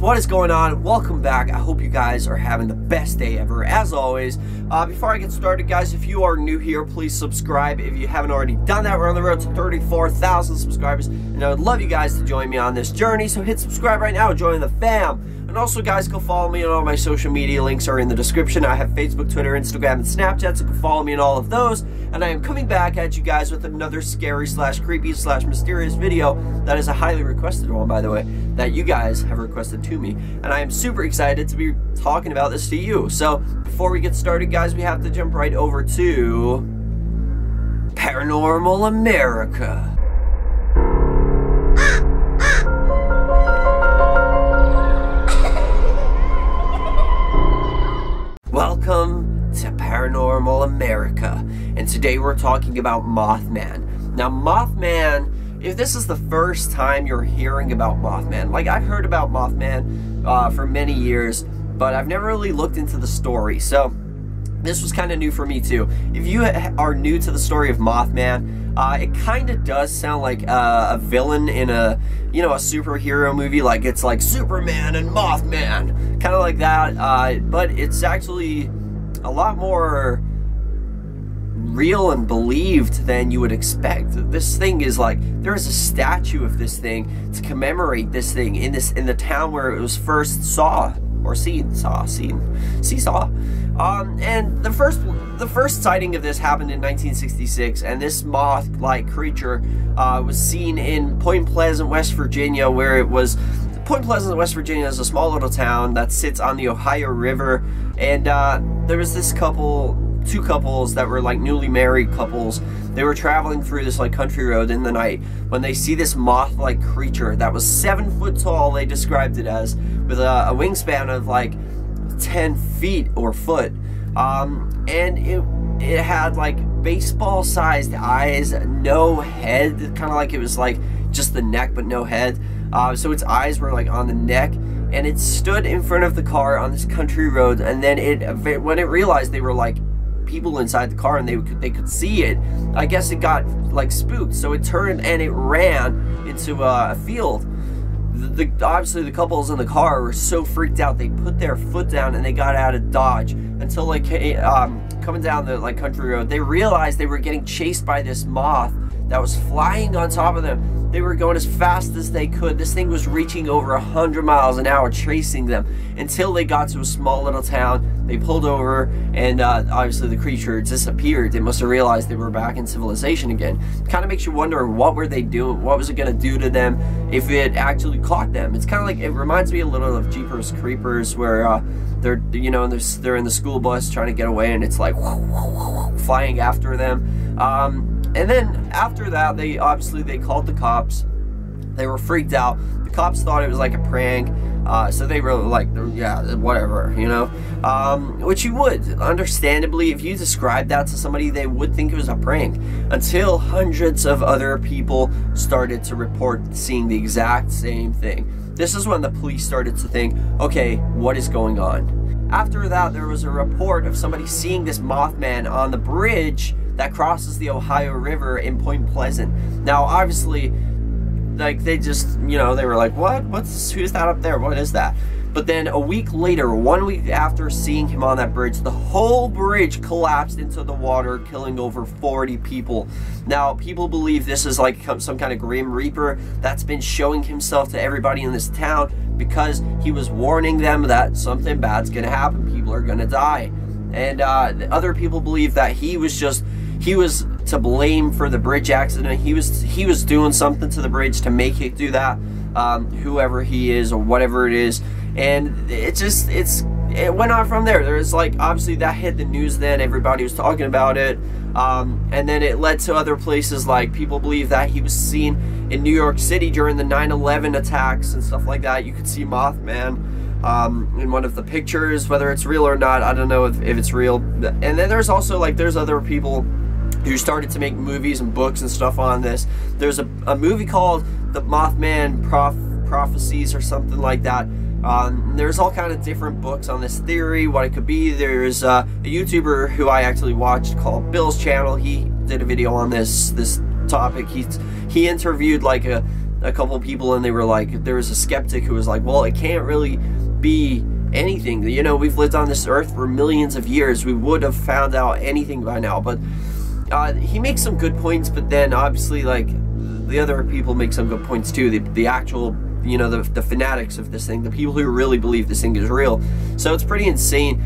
what is going on? Welcome back. I hope you guys are having the best day ever, as always. Before I get started, guys, if you are new here, please subscribe. If you haven't already done that, we're on the road to 34,000 subscribers, and I would love you guys to join me on this journey, so hit subscribe right now, join the fam. And also, guys, go follow me on all my social media. Links are in the description. I have Facebook, Twitter, Instagram, and Snapchat, so go follow me on all of those. And I am coming back at you guys with another scary / creepy / mysterious video that is a highly requested one, by the way, that you guys have requested to me. And I am super excited to be talking about this to you. So before we get started, guys, we have to jump right over to Paranormal America. Welcome to Paranormal America, and today we're talking about Mothman. Now, Mothman, if this is the first time you're hearing about Mothman, like, I've heard about Mothman for many years, but I've never really looked into the story, so this was kind of new for me too. If you are new to the story of Mothman, it kind of does sound like a villain in a, you know, a superhero movie. Like, it's like Superman and Mothman, kind of like that. But it's actually a lot more real and believed than you would expect. This thing is like, there is a statue of this thing to commemorate this thing in the town where it was first seen. And the first sighting of this happened in 1966, and this moth-like creature was seen in Point Pleasant, West Virginia, where it was. Point Pleasant, West Virginia is a small little town that sits on the Ohio River, and there was this two couples that were like newly married couples. They were traveling through this like country road in the night when they see this moth-like creature that was 7 foot tall, they described it as, with a wingspan of like 10 feet or foot. And it had like baseball-sized eyes, no head, kind of like it was like just the neck but no head. So its eyes were like on the neck, and it stood in front of the car on this country road, and then when it realized they were like people inside the car and they could see it, I guess it got like spooked, so it turned and it ran into a field. Obviously the couples in the car were so freaked out, they put their foot down and they got out of Dodge until like coming down the like country road, they realized they were getting chased by this moth that was flying on top of them. They were going as fast as they could. This thing was reaching over 100 miles an hour, chasing them until they got to a small little town. They pulled over, and obviously the creature disappeared. They must have realized they were back in civilization again. Kind of makes you wonder, what were they doing? What was it going to do to them if it actually caught them? It's kind of like, it reminds me a little of Jeepers Creepers, where they're, you know, they're in the school bus trying to get away, and it's like flying after them. And then after that, they called the cops. They were freaked out. The cops thought it was like a prank, so they were like, yeah, whatever, you know. Which you would, understandably, if you described that to somebody, they would think it was a prank. Until hundreds of other people started to report seeing the exact same thing. This is when the police started to think, okay, what is going on? After that, there was a report of somebody seeing this Mothman on the bridge that crosses the Ohio River in Point Pleasant. Now, obviously, like, they just, you know, they were like, who's that up there? What is that? But then a week later, 1 week after seeing him on that bridge, the whole bridge collapsed into the water, killing over 40 people. Now, people believe this is like some kind of Grim Reaper that's been showing himself to everybody in this town because he was warning them that something bad's gonna happen, people are gonna die. And other people believe that he was to blame for the bridge accident. He was doing something to the bridge to make it do that, whoever he is or whatever it is. And it went on from there. There's like, obviously that hit the news then, everybody was talking about it, and then it led to other places. Like, people believe that he was seen in New York City during the 9/11 attacks and stuff like that. You could see Mothman in one of the pictures. Whether it's real or not, I don't know if it's real. And then there's also like, there's other people who started to make movies and books and stuff on this. There's a movie called The Mothman Prophecies or something like that. There's all kind of different books on this theory, what it could be. There's a YouTuber who I actually watched called Bill's Channel. He did a video on this topic. He interviewed like a a couple people, and they were like, there was a skeptic who was like, well, it can't really be anything. You know, we've lived on this earth for millions of years. We would have found out anything by now. But he makes some good points, but then obviously, like, the other people make some good points too. The actual, you know, the fanatics of this thing, the people who really believe this thing is real. So it's pretty insane.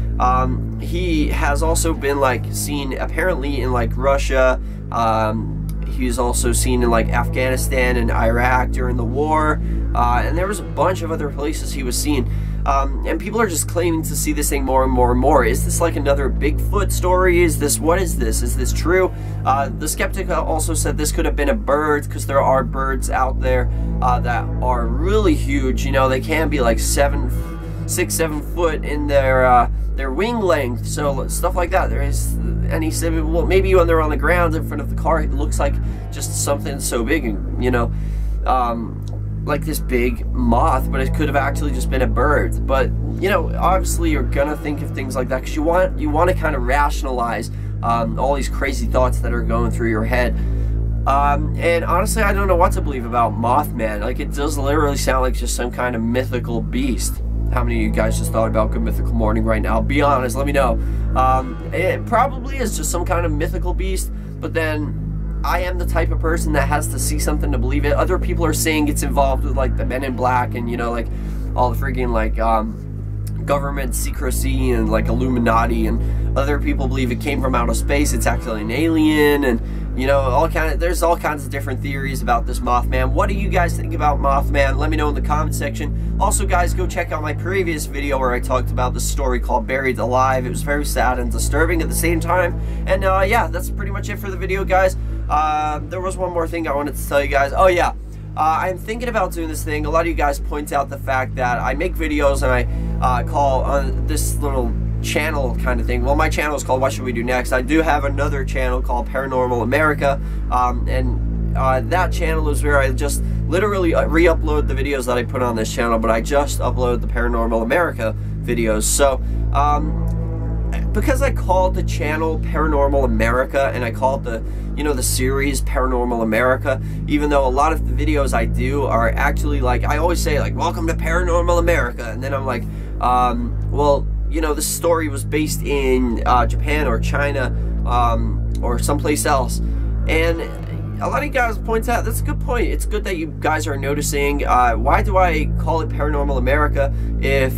He has also been, like, seen apparently in, like, Russia. He was also seen in, like, Afghanistan and Iraq during the war, and there was a bunch of other places he was seen. And people are just claiming to see this thing more and more and more. Is this like another Bigfoot story? Is this, what is this? Is this true? The skeptic also said this could have been a bird, because there are birds out there that are really huge. You know, they can be like 6, 7 foot in their wing length, so stuff like that. There is, and he said, well, maybe when they're on the ground in front of the car, it looks like just something so big, and, you know, like this big moth, but it could have actually just been a bird. But, you know, obviously you're gonna think of things like that because you want to kind of rationalize all these crazy thoughts that are going through your head. And honestly, I don't know what to believe about Mothman. Like, it does literally sound like just some kind of mythical beast. How many of you guys just thought about Good Mythical Morning right now? Be honest, let me know. It probably is just some kind of mythical beast, but then I am the type of person that has to see something to believe it. Other people are saying it's involved with, like, the Men in Black and, you know, like, all the freaking, like, government secrecy and, like, Illuminati, and other people believe it came from outer space, it's actually an alien, and, you know, there's all kinds of different theories about this Mothman. What do you guys think about Mothman? Let me know in the comment section. Also, guys, go check out my previous video where I talked about the story called Buried Alive. It was very sad and disturbing at the same time. And yeah, that's pretty much it for the video, guys. There was one more thing I wanted to tell you guys. Oh yeah, I'm thinking about doing this thing. A lot of you guys point out the fact that I make videos and I call on this little channel kind of thing. Well, my channel is called What Should We Do Next. I do have another channel called Paranormal America, and that channel is where I just literally re-upload the videos that I put on this channel, but I just upload the Paranormal America videos. So because I called the channel Paranormal America, and I called the, you know, the series Paranormal America, even though a lot of the videos I do are actually, like, I always say, like, welcome to Paranormal America, and then I'm like, well, you know, this story was based in Japan or China, or someplace else. And a lot of you guys point out, that's a good point. It's good that you guys are noticing. Why do I call it Paranormal America if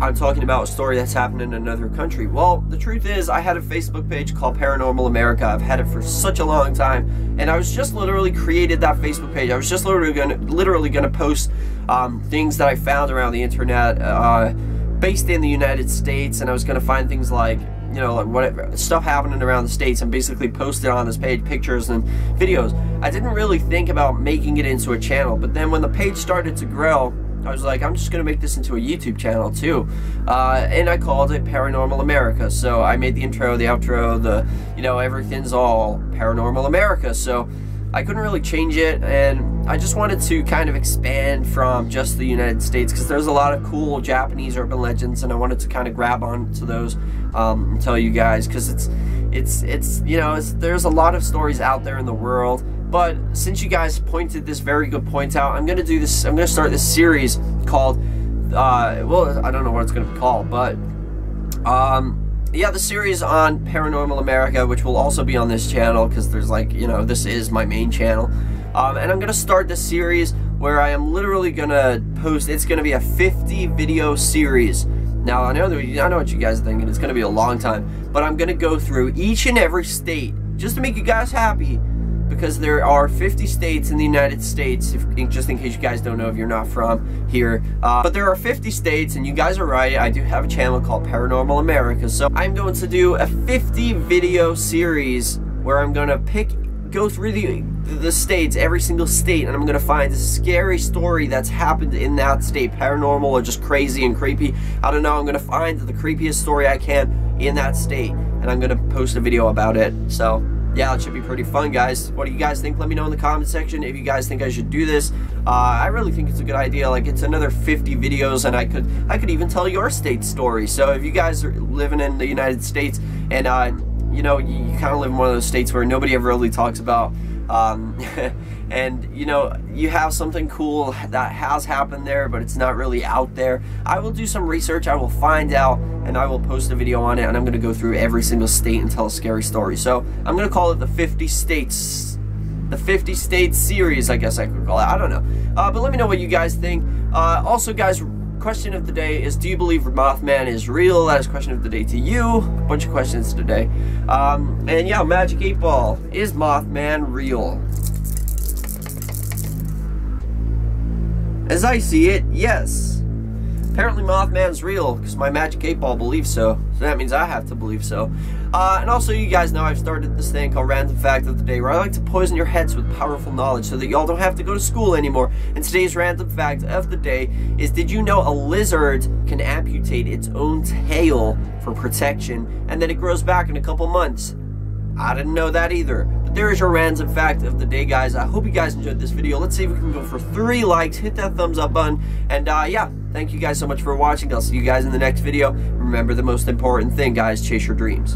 I'm talking about a story that's happened in another country? Well, the truth is, I had a Facebook page called Paranormal America. I've had it for such a long time, and I was just literally created that Facebook page. I was just literally gonna post things that I found around the internet, based in the United States, and I was gonna find things like, you know, like whatever stuff happening around the States, and basically post it on this page, pictures and videos. I didn't really think about making it into a channel, but then when the page started to grow, I was like, I'm just gonna make this into a YouTube channel too, and I called it Paranormal America. So I made the intro, the outro, the, you know, everything's all Paranormal America. So I couldn't really change it, and I just wanted to kind of expand from just the United States, because there's a lot of cool Japanese urban legends, and I wanted to kind of grab onto those and tell you guys, because it's you know, there's a lot of stories out there in the world. But since you guys pointed this very good point out, I'm gonna start this series called well, I don't know what it's gonna be called, but yeah, the series on Paranormal America, which will also be on this channel, because there's, like, you know, this is my main channel, and I'm gonna start this series where I am literally gonna post. It's gonna be a 50 video series. Now, I know what you guys are thinking. It's gonna be a long time, but I'm gonna go through each and every state just to make you guys happy, because there are 50 states in the United States, just in case you guys don't know if you're not from here. But there are 50 states, and you guys are right, I do have a channel called Paranormal America. So I'm going to do a 50 video series where I'm going to go through the states, every single state, and I'm going to find a scary story that's happened in that state, paranormal or just crazy and creepy. I don't know, I'm going to find the creepiest story I can in that state, and I'm going to post a video about it. So yeah, it should be pretty fun, guys. What do you guys think? Let me know in the comment section if you guys think I should do this. I really think it's a good idea. Like, it's another 50 videos, and I could even tell your state story. So if you guys are living in the United States, and you know, you kind of live in one of those states where nobody ever really talks about And you know, you have something cool that has happened there, but it's not really out there. I will do some research, I will find out, and I will post a video on it, and I'm going to go through every single state and tell a scary story. So I'm going to call it the 50 States, the 50 States series, I guess I could call it. I don't know. But let me know what you guys think. Also, guys, question of the day is, do you believe Mothman is real? That is question of the day to you. A bunch of questions today. And yeah, Magic 8 Ball, is Mothman real? As I see it, yes. Apparently Mothman's real, because my Magic 8 Ball believes so. So that means I have to believe so. And also, you guys know I've started this thing called Random Fact of the Day, where I like to poison your heads with powerful knowledge so that y'all don't have to go to school anymore. And today's Random Fact of the Day is, did you know a lizard can amputate its own tail for protection, and then it grows back in a couple months? I didn't know that either. But there is your Random Fact of the Day, guys. I hope you guys enjoyed this video. Let's see if we can go for 3 likes. Hit that thumbs up button. And yeah, thank you guys so much for watching. I'll see you guys in the next video. Remember the most important thing, guys, chase your dreams.